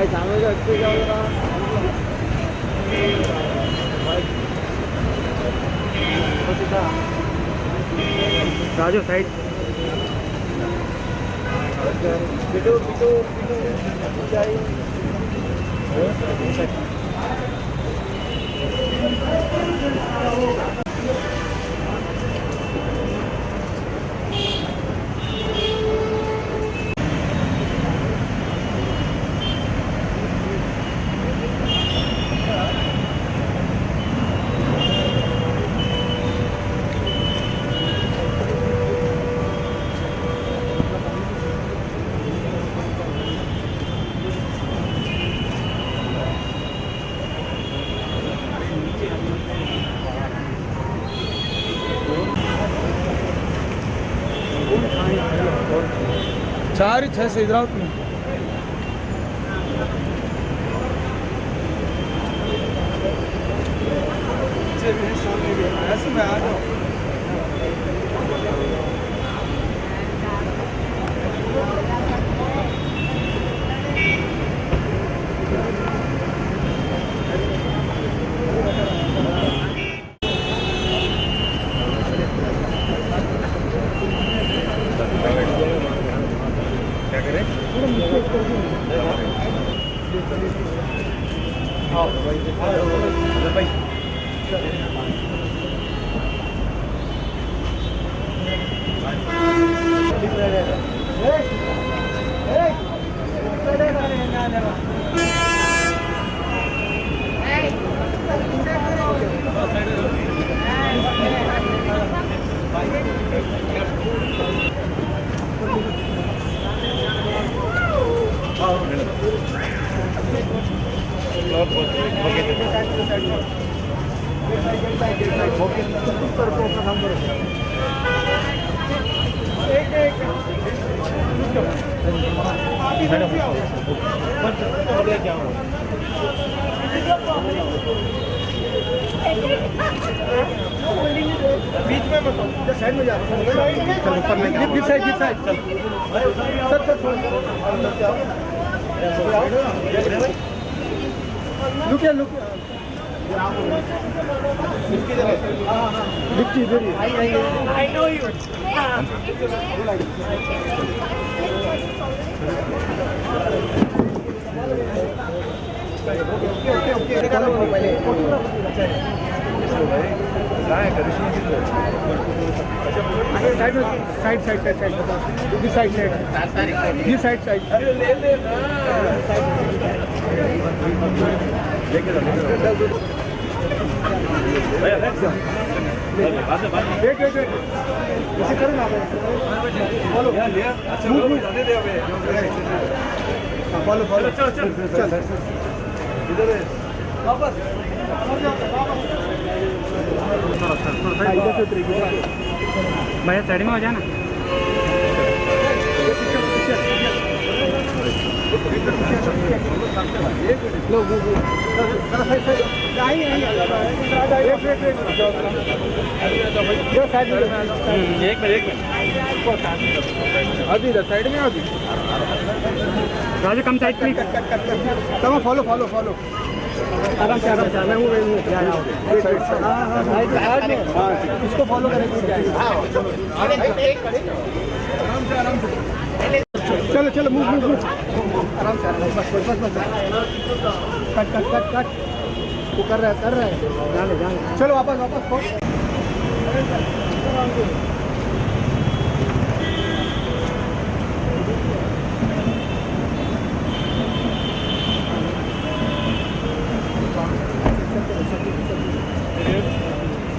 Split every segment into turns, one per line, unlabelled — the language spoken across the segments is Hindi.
भाई सामने से हटके जाओ जरा। राजू साइड पिटो पिटो पिटो चाहिए। चार ही छह से इधर आओ तुम। ऐसे में आ जाओ। क्या करें? हाँ भाई बीच में बताओ, साइड में जा ऊपर में गिर साइड चल look I know you. Wait इसे करो ना फॉलो फॉलो चल इधर वापस भैया साइड में हो जाना। एक मिनट अभी इधर साइड में अभी राजू कम साइड प्लीज कम फॉलो आराम से मैं हूँ इसको फॉलो करेंगे। आराम से चलो मूव आराम से बस कट वो कर रहा है जाने चलो वापस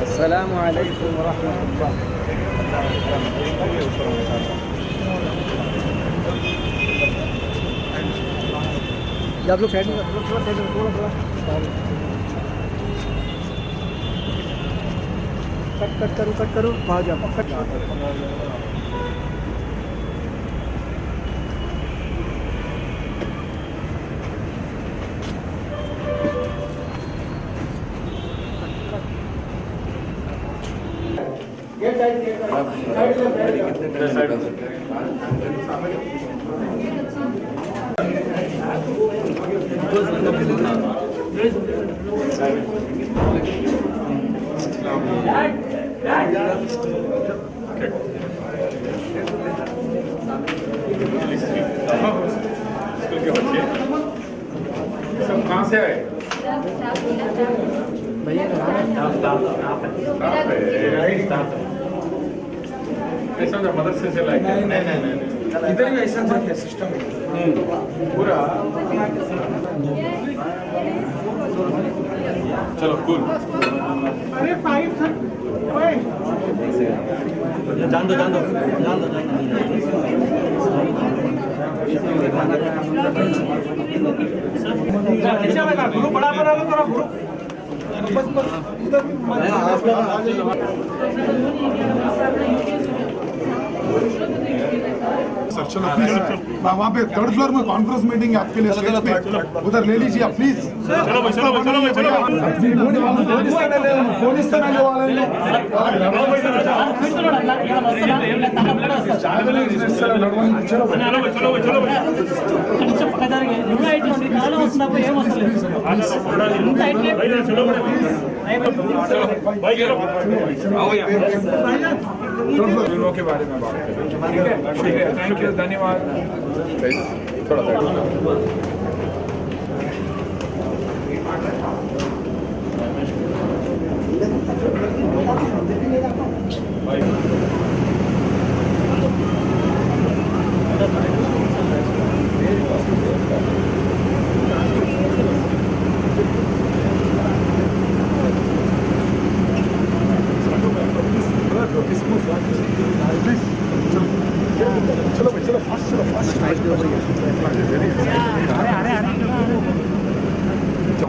अस्सलामु अलैकुम व रहमतुल्लाह। आप लोग साइड में थोड़ा कट करो भाग जाओ साइड
सब कहाँ से आए? ऐसा जो मदरसे से लाए? नहीं,
इधर भी ऐसा है सिस्टम
पूरा। चलो कूल।
अरे 5
जान दो
गुरु बड़ा थोड़ा गुरु
सर चलो प्लीज वहाँ पे 3rd फ्लोर में कॉन्फ्रेंस मीटिंग है आपके लिए स्टेज पे, उधर ले लीजिए आप प्लीज। पुलिस थाने वाले
के बारे में बात करें। ठीक है, थैंक यू, धन्यवाद। थोड़ा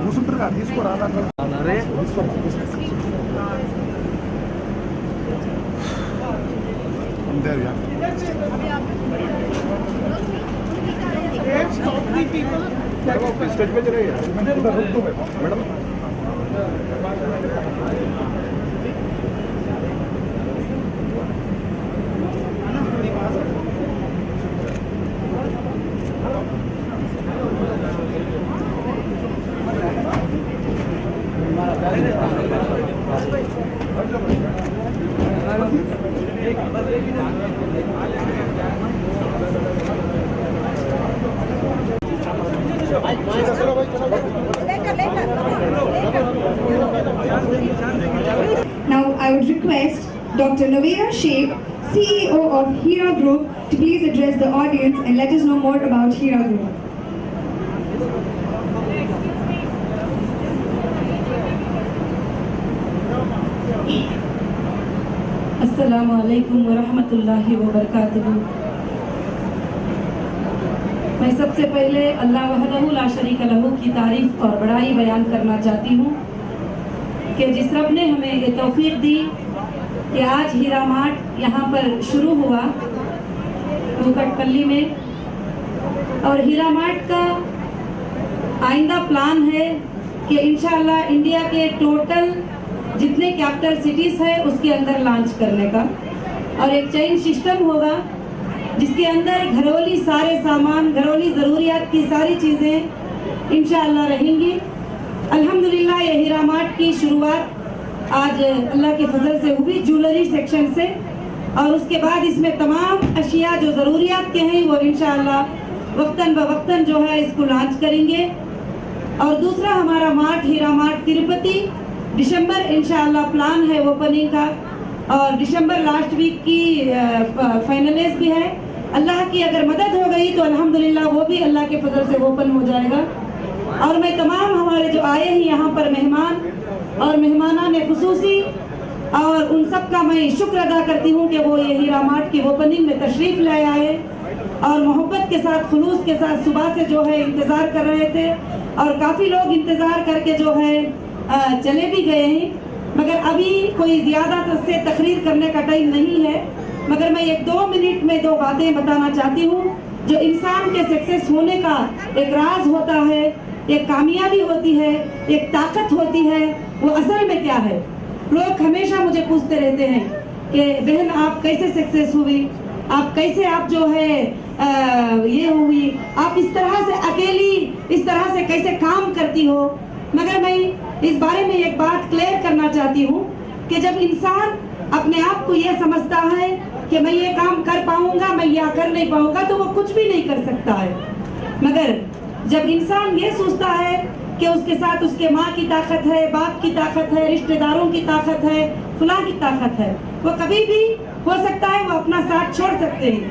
కూర్చుంటారు తీసుకురాలా स्टेज पे चले madam
Now I would request Dr. Naveera Sheikh, CEO of Hira Group, to please address the audience and let us know more about Hira Group.
अस्सलामु अलैकुम व रहमतुल्लाहि व बरकातुहू। मैं सबसे पहले अल्लाह वहदहू ला शरीक लहू की तारीफ और बड़ाई बयान करना चाहती हूँ कि जिस रब ने हमें ये तौफीक दी कि आज हीरा मार्ट यहाँ पर शुरू हुआ कुकटपल्ली में, और हीरा मार्ट का आइंदा प्लान है कि इंशाअल्लाह इंडिया के टोटल जितने कैपिटल सिटीज़ है उसके अंदर लॉन्च करने का, और एक चेन सिस्टम होगा जिसके अंदर घरेलू सारे सामान, घरेलू ज़रूरियात की सारी चीज़ें इंशाअल्लाह रहेंगी। अल्हम्दुलिल्लाह ये हीरा मार्ट की शुरुआत आज अल्लाह के फजल से हुई ज्वेलरी सेक्शन से, और उसके बाद इसमें तमाम अशिया जो ज़रूरियात के हैं वो इंशाअल्लाह वक्तन ब वक्तन जो है इसको लॉन्च करेंगे। और दूसरा हमारा मार्ट हीरा मार्ट तिरुपति दिसंबर इंशाअल्लाह प्लान है ओपनिंग का, और दिसंबर लास्ट वीक की फाइनलाइज भी है। अल्लाह की अगर मदद हो गई तो अल्हम्दुलिल्लाह वो भी अल्लाह के फजल से ओपन हो जाएगा। और मैं तमाम हमारे जो आए हैं यहाँ पर मेहमान और मेहमाना ने खुसूसी, और उन सब का मैं शुक्र अदा करती हूँ कि वो ये हीरा मार्ट की ओपनिंग में तशरीफ़ ले आए और मोहब्बत के साथ, खुलूस के साथ सुबह से जो है इंतज़ार कर रहे थे, और काफ़ी लोग इंतज़ार करके जो है चले भी गए हैं। मगर अभी कोई ज़्यादा से तकरीर करने का टाइम नहीं है, मगर मैं 1-2 मिनट में 2 बातें बताना चाहती हूँ जो इंसान के सक्सेस होने का एक राज होता है, एक कामयाबी होती है, एक ताकत होती है। वो असल में क्या है? लोग हमेशा मुझे पूछते रहते हैं कि बहन आप कैसे सक्सेस हुई, आप कैसे आप जो है ये हुई, आप इस तरह से अकेली इस तरह से कैसे काम करती हो। मगर मैं इस बारे में एक बात क्लियर करना चाहती हूँ कि जब इंसान अपने आप को ये समझता है कि मैं ये काम कर पाऊंगा, मैं यह कर नहीं पाऊंगा, तो वो कुछ भी नहीं कर सकता है। मगर जब इंसान ये सोचता है कि उसके साथ उसके माँ की ताकत है, बाप की ताकत है, रिश्तेदारों की ताकत है, फुला की ताकत है, वो कभी भी हो सकता है वो अपना साथ छोड़ सकते हैं।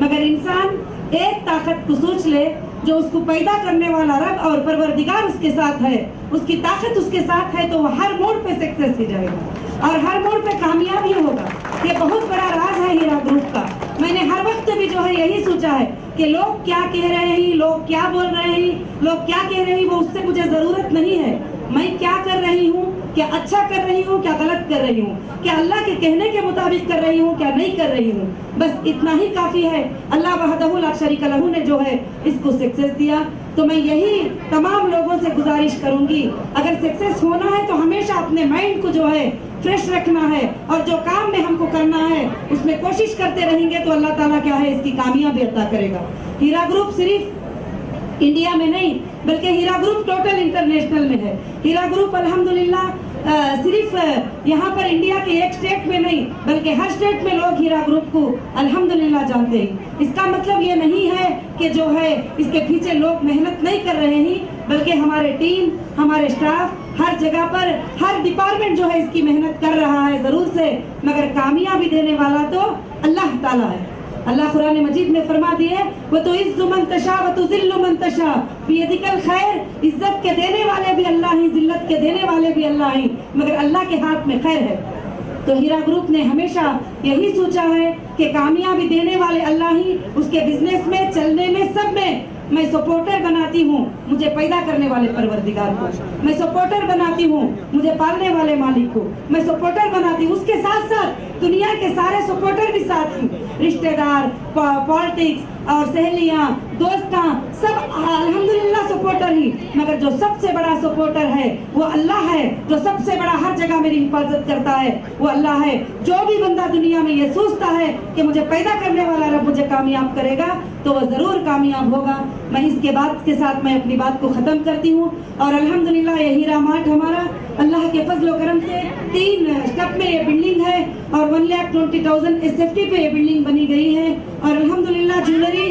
मगर इंसान एक ताकत को सोच ले जो उसको पैदा करने वाला रब और परवरदिगार उसके साथ है, उसकी ताकत उसके साथ है, तो वो हर मोड़ पे सक्सेस हो जाएगा और हर मोड़ पे कामयाबी होगा। ये बहुत बड़ा राज है हीरा ग्रुप का। मैंने हर वक्त भी जो है यही सोचा है कि लोग क्या कह रहे हैं, लोग क्या बोल रहे हैं, लोग क्या कह रहे हैं, वो उससे मुझे जरूरत नहीं है। मैं क्या कर रही हूँ, क्या अच्छा कर रही हूँ, क्या गलत कर रही हूँ, क्या अल्लाह के कहने के मुताबिक कर रही हूँ, क्या नहीं कर रही हूँ, बस इतना ही काफी है। अल्लाह वहदहु ला शरीका लहू ने जो है इसको सक्सेस दिया। तो मैं यही तमाम लोगों से गुजारिश करूंगी, अगर सक्सेस होना है तो हमेशा अपने माइंड को जो है फ्रेश रखना है और जो काम में हमको करना है उसमें कोशिश करते रहेंगे तो अल्लाह ताला क्या है इसकी कामयाबी अता करेगा। हीरा ग्रुप सिर्फ इंडिया में नहीं बल्कि हीरा ग्रुप टोटल इंटरनेशनल में है। हीरा ग्रुप अल्हम्दुलिल्लाह सिर्फ यहाँ पर इंडिया के एक स्टेट में नहीं बल्कि हर स्टेट में लोग हीरा ग्रुप को अल्हम्दुलिल्लाह जानते हैं। इसका मतलब ये नहीं है कि जो है इसके पीछे लोग मेहनत नहीं कर रहे हैं, बल्कि हमारे टीम, हमारे स्टाफ हर जगह पर, हर डिपार्टमेंट जो है इसकी मेहनत कर रहा है जरूर से, मगर कामयाबी देने वाला तो अल्लाह ताला है। अल्लाह कुरान मजीद में फरमा दिए वो तो इज्जु मन तशा व तुज़िल्लु मन तशा बियदिकल खैर, इज्जत के देने वाले भी अल्लाह ही, जिल्लत के देने वाले भी अल्लाह ही, मगर अल्लाह के हाथ में खैर है। तो हीरा ग्रुप ने हमेशा यही सोचा है कि कामयाबी देने वाले अल्लाह ही, उसके बिजनेस में, चलने में, सब में मैं सपोर्टर बनाती हूँ मुझे पैदा करने वाले परवरदिगार को, मैं सपोर्टर बनाती हूँ मुझे पालने वाले मालिक को, मैं सपोर्टर बनाती हूँ। उसके साथ साथ दुनिया के सारे सपोर्टर भी साथ हैं, रिश्तेदार, पॉलिटिक्स और सहेलियाँ, दोस्तां, सब अल्हम्दुलिल्लाह सपोर्टर ही, मगर जो सबसे बड़ा सपोर्टर है वो अल्लाह है। जो सबसे बड़ा हर जगह मेरी हिफाजत करता है वो अल्लाह है। जो भी बंदा दुनिया में ये सोचता है कि मुझे पैदा करने वाला रब मुझे कामयाब करेगा तो वह जरूर कामयाब होगा। मैं इसके बाद के साथ मैं अपनी बात को खत्म करती हूँ और अल्हम्दुलिल्लाह ये हीरा मार्ट हमारा अल्लाह के फजल करम से 3 स्टेप में ये बिल्डिंग है और 1,20,000 SFT पे ये बिल्डिंग बनी गई है और अल्हम्दुलिल्लाह ज्वेलरी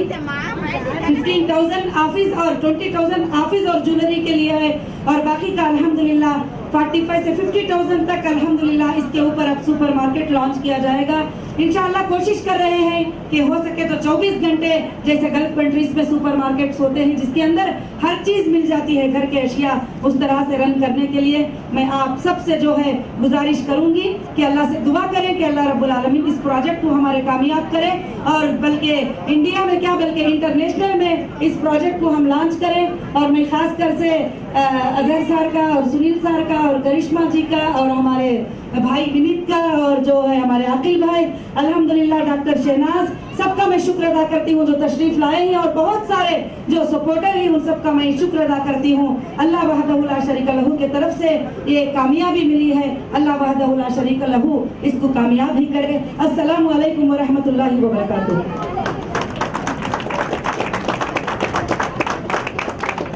15,000 ऑफिस और 20,000 ऑफिस और ज्वेलरी के लिए है और बाकी का अल्हम्दुलिल्लाह 45 से 50,000 तक अल्हम्दुलिल्लाह इसके ऊपर अब सुपर मार्केट लॉन्च किया जाएगा। इंशाल्लाह कोशिश कर रहे हैं कि हो सके तो 24 घंटे जैसे गल्फ कंट्रीज में सुपर मार्केट्स होते हैं जिसके अंदर हर चीज मिल जाती है, घर के अशिया, उस तरह से रन करने के लिए मैं आप सबसे जो है गुजारिश करूंगी कि अल्लाह से दुआ करें कि अल्लाह रब्बुल आलमीन इस प्रोजेक्ट को हमारे कामयाब करें और बल्कि इंडिया में क्या बल्कि इंटरनेशनल में इस प्रोजेक्ट को हम लॉन्च करें। और मैं खास कर से अजहर सर का और सुनील सर का और करिश्मा जी का और हमारे भाई विनीत का और जो है हमारे अकील भाई, अल्हम्दुलिल्लाह डॉक्टर शहनाज, सबका मैं शुक्र अदा करती हूँ जो तशरीफ लाए हैं और बहुत सारे जो सपोर्टर हैं उन सबका मैं शुक्र अदा करती हूँ। अल्लाह वहदहु ला शरीका लहू के तरफ से ये कामयाबी मिली है, अल्लाह वहदहु ला शरीका लहू इसको कामयाब ही करे। अस्सलामु अलैकुम व रहमतुल्लाहि व बरकातुहू।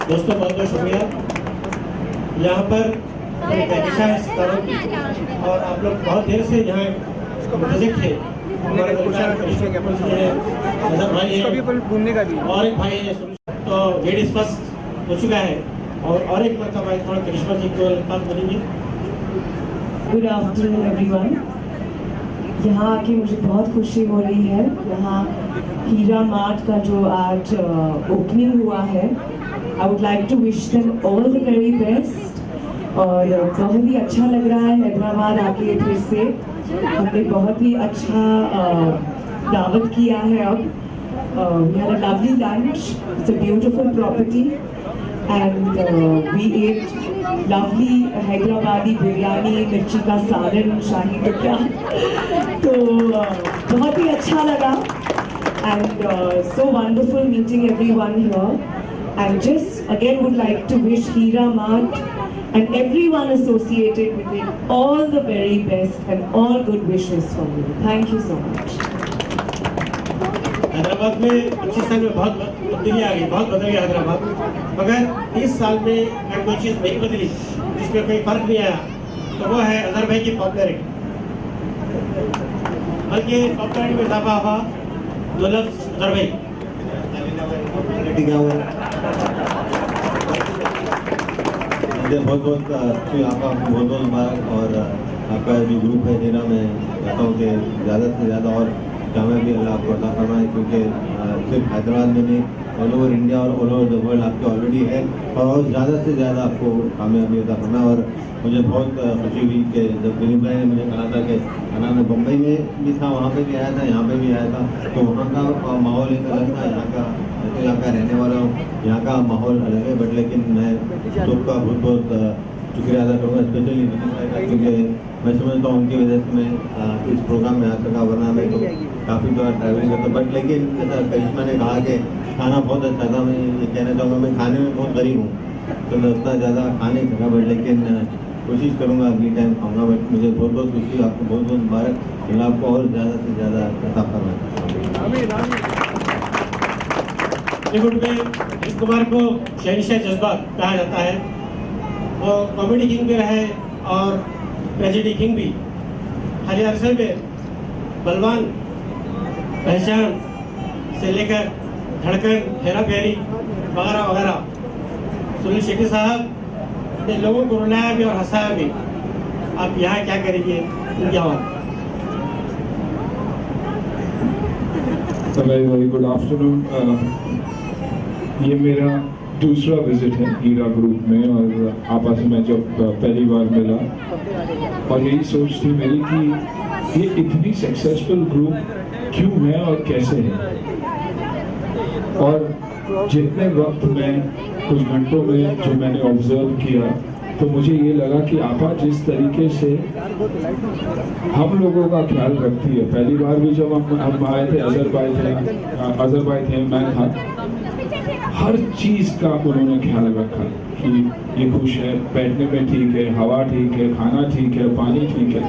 दोस्तों बहुत बहुत शुक्रिया। यहाँ पर दिशा है सितारों की और आप लोग बहुत देर से यहाँ प्रोजेक्ट थे। हमारे भाई है और एक भाई है तो लेडीज फर्स्ट हो चुका है और एक मरतबा भाई थोड़ा करिश्मा जी को बात बनेंगे।
Good afternoon everyone. यहाँ आके मुझे बहुत खुशी हो रही है। यहाँ हीरा मार्ट का जो आज ओपनिंग हुआ है, I would like to wish them all the very best और बहुत ही अच्छा लग रहा है हैदराबाद आके फिर से। हमने बहुत ही अच्छा दावत किया है। अब we had a lovely lunch, it's a beautiful property and we ate lovely Hyderabadi biryani, मिर्ची का सालन, शाही टिक्का, तो बहुत ही अच्छा लगा and so wonderful meeting everyone here and just again would like to wish Hira Mart and everyone associated with it all the very best and all good wishes from you. Thank you so much.
Hyderabad में 25 साल में बहुत तब्दीली आ गई, बहुत बदल गया हैदराबाद, मगर 30 साल में अगर कोई चीज़ नहीं बदली, जिसमें कोई फर्क नहीं आया, तो वो है अजहर भाई की पॉपुलैरिटी। बल्कि पॉपुलैरिटी में इजाफा हुआ दो लफ्ज़ अजहर भाई क्या हुआ।
मुझे बहुत बहुत आपका बहुत बहुत मुबारक, और आपका जो ग्रुप है हीरा, मैं चाहता हूँ कि ज़्यादा से ज़्यादा और कामयाबी अल्लाह आपको अता फरमाए, क्योंकि सिर्फ हैदराबाद में नहीं, ऑल ओवर इंडिया और ऑल ओवर द वर्ल्ड आपके ऑलरेडी है, और ज़्यादा से ज़्यादा आपको कामयाबी अता फरमाए। और मुझे बहुत खुशी हुई कि जब दिलीप भाई ने मुझे कहा था कि मैं बम्बई में भी था, वहाँ पे भी आया था, यहाँ पे भी आया था, तो वहाँ का माहौल एक अलग था, यहाँ का तो यहाँ का रहने वाला हूँ, यहाँ का माहौल अलग है, बट लेकिन मैं सबका बहुत बहुत शुक्रिया अदा करूँगा, स्पेशली क्योंकि मैं समझता हूँ उनकी वजह से मैं इस प्रोग्राम में आ सका, वरना मैं तो काफ़ी बार ट्रैवलिंग करता। बट लेकिन जैसा करिश्मा ने कहा कि खाना बहुत अच्छा था, मैं ये कहना चाहूँगा मैं खाने में बहुत गरीब हूँ, तो मैं उतना ज़्यादा खा नहीं सका, बट लेकिन कोशिश करूँगा अगली टाइम खाऊँगा। बट मुझे बहुत बहुत खुशी, आपको बहुत बहुत मुबारक, अल्लाह आपको और ज़्यादा से ज़्यादा अता फरमाए।
बॉलीवुड में इस कुमार को शहंशाह जज्बात कहा जाता है। वो कॉमेडी किंग भी रहे और ट्रेजेडी किंग भी। हाल अरसे में बलवान, पहचान से लेकर धड़कन, हेरा फेरी वगैरह वगैरह, सुनील शेट्टी साहब ने लोगों को रुलाया भी और हंसाया भी। आप यहाँ क्या करेंगे, क्या बात?
Very good afternoon. ये मेरा दूसरा विजिट है हीरा ग्रुप में, और आपा से मैं जब पहली बार मिला और यही सोच थी मेरी कि ये इतनी सक्सेसफुल ग्रुप क्यों है और कैसे है। और जितने वक्त में कुछ घंटों में जो मैंने ऑब्जर्व किया, तो मुझे ये लगा कि आपा जिस तरीके से हम लोगों का ख्याल रखती है। पहली बार भी जब हम आए थे, अजहर भाई थे, मैं था, हर चीज़ का उन्होंने ख्याल रखा कि ये खुश है, बैठने में ठीक है, हवा ठीक है, खाना ठीक है, पानी ठीक है।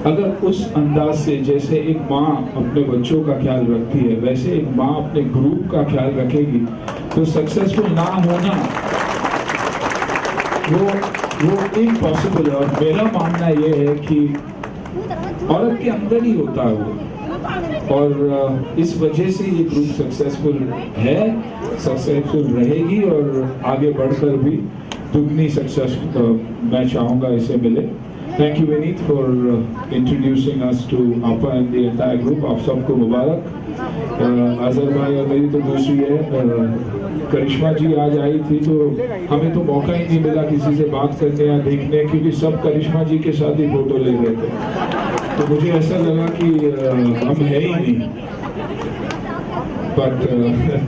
अगर उस अंदाज से जैसे एक माँ अपने बच्चों का ख्याल रखती है, वैसे एक माँ अपने ग्रुप का ख्याल रखेगी, तो सक्सेसफुल ना होना वो इम्पॉसिबल है। और मेरा मानना ये है कि औरत के अंदर ही होता है वो, और इस वजह से ये ग्रुप सक्सेसफुल है, सक्सेसफुल रहेगी, और आगे बढ़कर भी दुगनी सक्सेस मैं चाहूँगा इसे मिले। Thank you Vineet for introducing us to Apa and the entire group. आप सबको मुबारक। अजहर भाई और मेरी तो दूसरी है, करिश्मा जी आज आई थी, तो हमें तो मौका ही नहीं मिला किसी से बात करने या देखने, क्योंकि सब करिश्मा जी के साथ ही फोटो ले रहे थे, तो मुझे ऐसा लगा कि हम है ही नहीं। But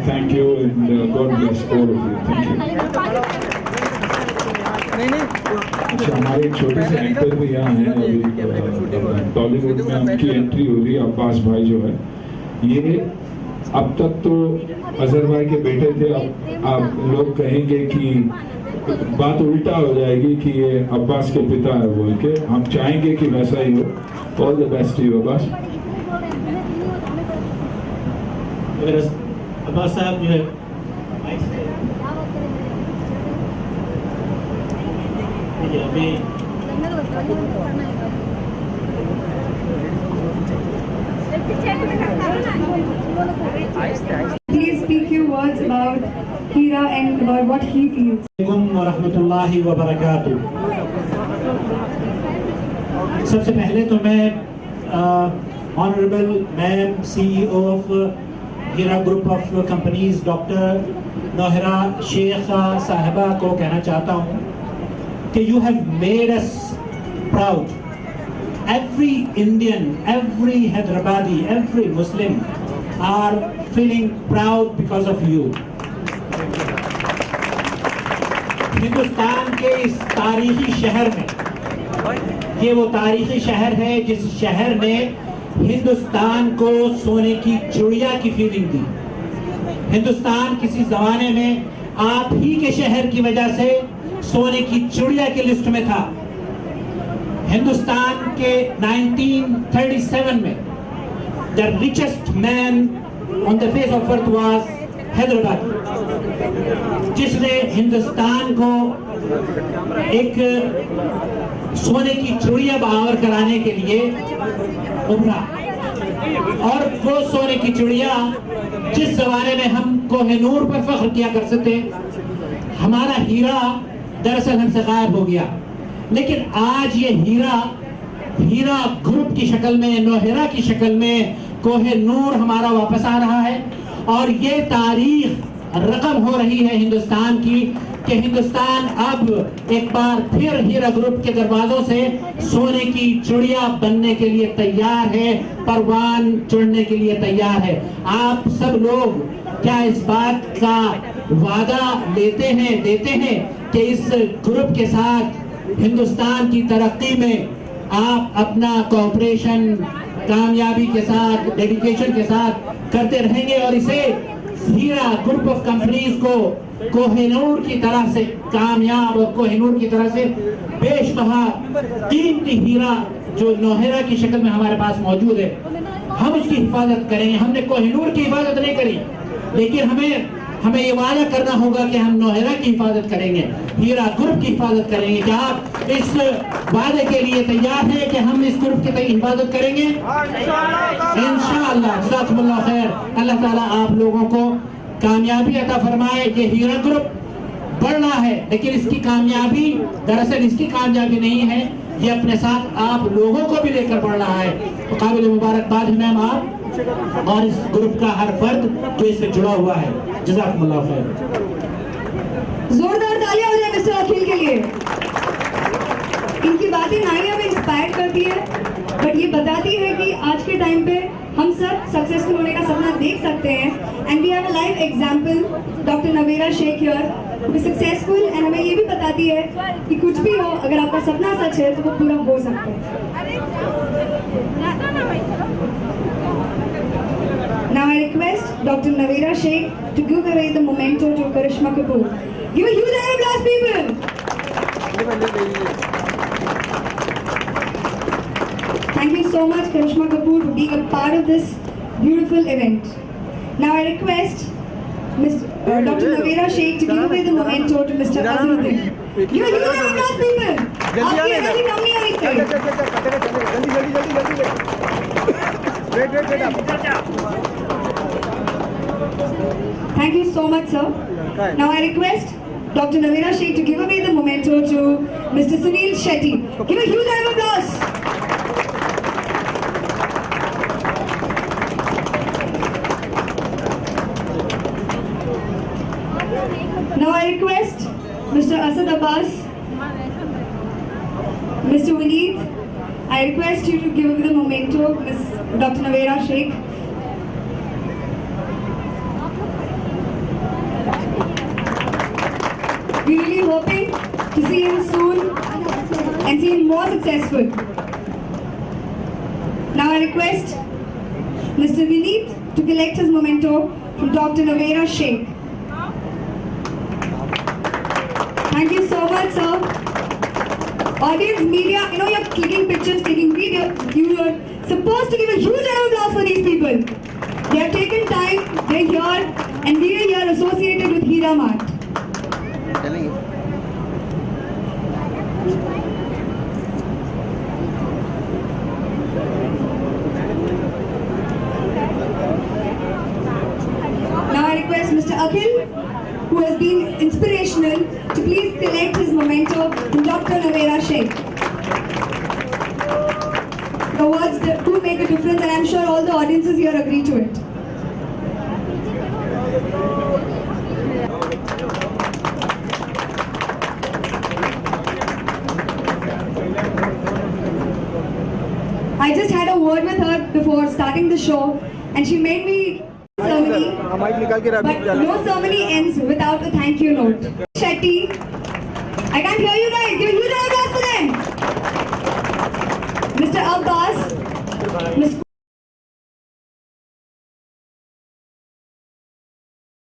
thank you and God bless all of you. Thank you. अच्छा, हमारे एक छोटे से एक्टर भी यहाँ हैं अभी टॉलीवुड में, उनकी एंट्री हो रही है। अब्बास भाई जो है, ये अब तक तो अजहर भाई के बेटे थे, अब आप लोग कहेंगे कि बात उल्टा हो जाएगी कि ये अब्बास के पिता है बोल के। हम चाहेंगे कि वैसा ही हो। All the best to you Abbas.
Abbas sahab जो है अभी
Please speak few words about Hira and about what he feels.
वरहमतुल्लाहि वबरकातुहू। सबसे पहले तो मैं honourable ma'am CEO of Heera group of companies doctor Nowhera Shaikh sahiba को कहना चाहता हूँ कि you have made us proud. Every Indian, every Hyderabadi, every Muslim are feeling proud because of you. Hindustan के इस तारीखी शहर में, ये वो तारीखी शहर है जिस शहर ने हिंदुस्तान को सोने की चिड़िया की फीलिंग दी। हिंदुस्तान किसी जमाने में आप ही के शहर की वजह से सोने की चिड़िया की लिस्ट में था। हिंदुस्तान के 1937 में the richest man on the face of earth was Hyderabad, जिसने हिंदुस्तान को एक सोने की चिड़िया बहावर कराने के लिए उभरा। और वो सोने की चिड़िया जिस जमाने में हम कोहिनूर पर फख्र किया करते थे, हमारा हीरा दरअसल हमसे गायब हो गया। लेकिन आज ये हीरा ग्रुप की शक्ल में, नौहेरा की शक्ल में कोहिनूर हमारा वापस आ रहा है। और ये तारीख रकम हो रही है हिंदुस्तान की कि हिंदुस्तान अब एक बार फिर हीरा ग्रुप के दरवाजों से सोने की चिड़िया बनने के लिए तैयार है, परवान चढ़ने के लिए तैयार है। आप सब लोग क्या इस बात का वादा देते हैं कि इस ग्रुप के साथ हिंदुस्तान की तरक्की में आप अपना कोऑपरेशन कामयाबी के साथ, डेडिकेशन के साथ करते रहेंगे और इसे हीरा ग्रुप ऑफ कंपनीज को कोहिनूर की तरह से कामयाब और कोहिनूर की तरह से बेशबहा कीमती हीरा जो नौहेरा की शक्ल में हमारे पास मौजूद है, हम उसकी हिफाजत करेंगे। हमने कोहिनूर की हिफाजत नहीं करी, लेकिन हमें ये वादा करना होगा कि हम नौहेरा की हिफाजत करेंगे, हीरा ग्रुप की हिफाजत करेंगे। क्या आप इस वादे के लिए तैयार हैं कि हम इस ग्रुप की हिफाजत करेंगे? इंशाअल्लाह। जज़ाकुमुल्लाह खैर। अल्लाह ताला आप लोगों को कामयाबी अता फरमाए। ये हीरा ग्रुप बढ़ रहा है, लेकिन इसकी कामयाबी दरअसल इसकी कामयाबी नहीं है, ये अपने साथ आप लोगों को भी लेकर बढ़ रहा है। तो काबिल मुबारकबाद है मैम आप और इस ग्रुप का हर फर्द जो इससे जुड़ा हुआ है। जज़ाकुमुल्लाह खैर।
जोरदार तालियां हो जाए मिस्टर अखिल के लिए। इनकी बातें ना ही हमें इंस्पायर करती है, बट ये बताती है कि आज के टाइम पे हम सब सक्सेसफुल होने का सपना देख सकते हैं। And we have a live example, doctor Nowhera Shaikh here, successful. And हमें ये भी बताती है कि कुछ भी हो, अगर आपका सपना सच है तो वो पूरा हो सकता है। Now I request Dr. Navera Sheikh to give away the memento to Karishma Kapoor. Give a huge round of applause, people. Thank you so much, Karishma Kapoor, for being a part of this beautiful event. Now I request Dr. Navera Sheikh to give away the memento to Mr. Azharuddin. Give a huge round of applause, people. आपकी एनर्जी कम नहीं हो रही है। Thank you so much, sir. Now I request Dr. Navera Sheikh to give away the memento to Mr. Sunil Shetty. Give a huge round of applause. Now I request Mr. Asad Abbas, Mr. Vineet, I request you to give away the memento, Ms. Dr. Navera Sheikh. We're really hoping to see him soon and see him more successful. Now I request Mr. Vineet to collect his memento from Dr. Navera Sheikh. Thank you so much, sir. Audience, media, you know you're clicking pictures, taking video. You are supposed to give a huge round of applause for these people. They have taken time, they're here, and we are here associated with Hira Mart. Now I request Mr. Akhil, who has been inspirational, to please collect his memento from Dr. Navera Sheikh. The words do make a difference, and I'm sure all the audiences here agree to it. I just had a word with her before starting the show, and she made me ceremony, but no ceremony ends without a thank you note. Shetty, I can't hear you guys. Give a huge round of applause for them. Mr. Abbas, Ms.